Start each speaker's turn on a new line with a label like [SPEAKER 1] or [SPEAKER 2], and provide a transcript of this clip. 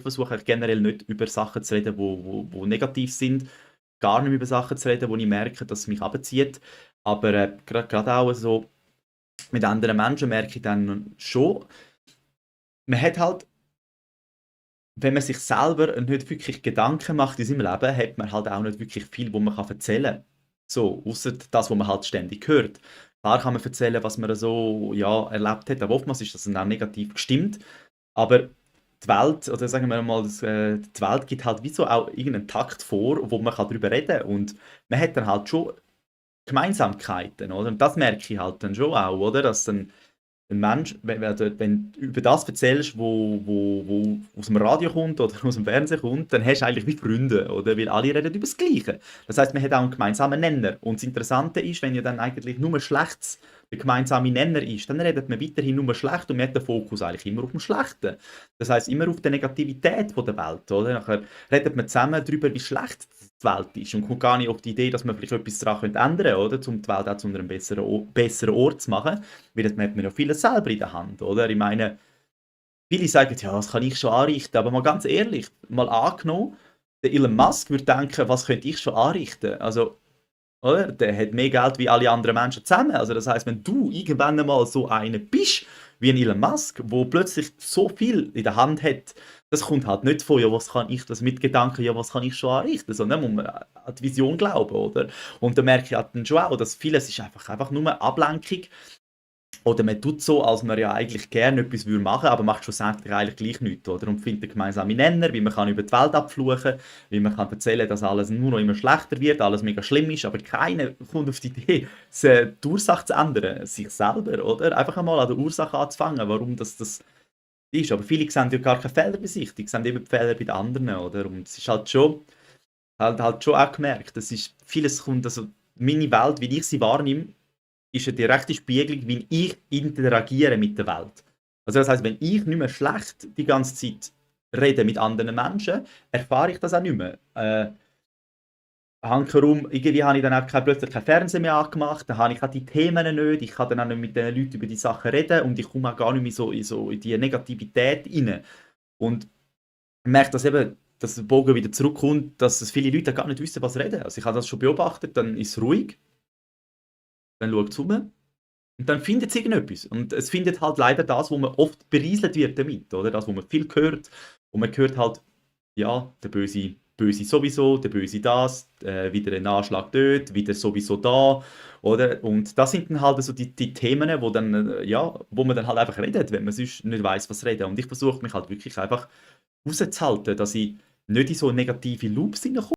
[SPEAKER 1] versuche eigentlich generell nicht über Sachen zu reden, wo negativ sind. Gar nicht über Sachen zu reden, wo ich merke, dass es mich abzieht. Aber gerade auch so mit anderen Menschen merke ich dann schon, man hat halt, wenn man sich selber nicht wirklich Gedanken macht in seinem Leben, hat man halt auch nicht wirklich viel, wo man erzählen kann. So, außer das, was man halt ständig hört. Klar kann man erzählen, was man so ja, erlebt hat, aber oftmals ist das dann auch negativ gestimmt. Aber die Welt, oder sagen wir mal, die Welt gibt halt wie so auch irgendeinen Takt vor, wo man darüber reden kann. Und man hat dann halt schon Gemeinsamkeiten, oder? Und das merke ich halt dann schon auch, oder? Dass dann ein Mensch, wenn du über das erzählst, wo aus dem Radio kommt oder aus dem Fernsehen kommt, dann hast du eigentlich wie Freunde, oder? Weil alle reden über das Gleiche. Das heißt, man hat auch einen gemeinsamen Nenner. Und das Interessante ist, wenn ja dann eigentlich nur Schlechtes der gemeinsame Nenner ist, dann redet man weiterhin nur schlecht und man hat den Fokus eigentlich immer auf dem Schlechten. Das heißt, immer auf der Negativität der Welt, oder? Nachher redet man zusammen darüber, wie schlecht die Welt ist und kommt gar nicht auf die Idee, dass man vielleicht etwas daran ändern könnte, oder? Um die Welt auch zu einem besseren Ort zu machen. Weil das hat man ja vieles selber in der Hand, oder? Ich meine, viele sagen, ja, das kann ich schon anrichten, aber mal ganz ehrlich, mal angenommen, der Elon Musk würde denken, was könnte ich schon anrichten? Also, oder? Der hat mehr Geld wie alle anderen Menschen zusammen. Also das heißt, wenn du irgendwann einmal so einer bist, wie ein Elon Musk, wo plötzlich so viel in der Hand hat, das kommt halt nicht von, ja, was kann ich, das mit Gedanken, ja, was kann ich schon anrichten, sondern muss man an die Vision glauben, oder? Und da merke ich halt dann schon auch, dass vieles ist einfach nur Ablenkung. Oder man tut so, als man ja eigentlich gerne etwas machen würde, aber macht schlussendlich eigentlich gleich nichts, oder? Und findet gemeinsame Nenner, wie man kann über die Welt abfluchen, wie man kann erzählen, dass alles nur noch immer schlechter wird, alles mega schlimm ist, aber keiner kommt auf die Idee, die Ursache zu ändern, sich selber, oder? Einfach einmal an der Ursache anzufangen, warum das ist. Aber viele sehen ja gar keine Fehler bei sich, die sehen immer die Fehler bei den anderen, oder? Und es ist halt schon, halt schon auch gemerkt, das ist, vieles kommt, also meine Welt, wie ich sie wahrnehme, ist eine direkte Spiegelung, wie ich interagiere mit der Welt. Also das heißt, wenn ich nicht mehr schlecht die ganze Zeit rede mit anderen Menschen, erfahre ich das auch nicht mehr. Hankerum, irgendwie habe ich dann auch plötzlich kein Fernsehen mehr angemacht, dann habe ich auch die Themen nicht, ich kann dann auch nicht mit den Leuten über die Sachen reden und ich komme auch gar nicht mehr so in die Negativität rein. Und ich merke, dass eben, dass der Bogen wieder zurückkommt, dass es viele Leute gar nicht wissen, was reden. Also ich habe das schon beobachtet, dann ist es ruhig, dann schaut es um. Und dann findet es irgendetwas. Und es findet halt leider das, wo man oft berieselt wird damit, oder? Das, wo man viel hört. Und man hört halt, ja, der Böse sowieso, der Böse das, wieder ein Anschlag dort, wieder sowieso da, oder? Und das sind dann halt so die Themen, wo, dann, ja, wo man dann halt einfach redet, wenn man sonst nicht weiß, was reden. Und ich versuche mich halt wirklich einfach rauszuhalten, dass ich nicht in so negative Loops hineinkomme.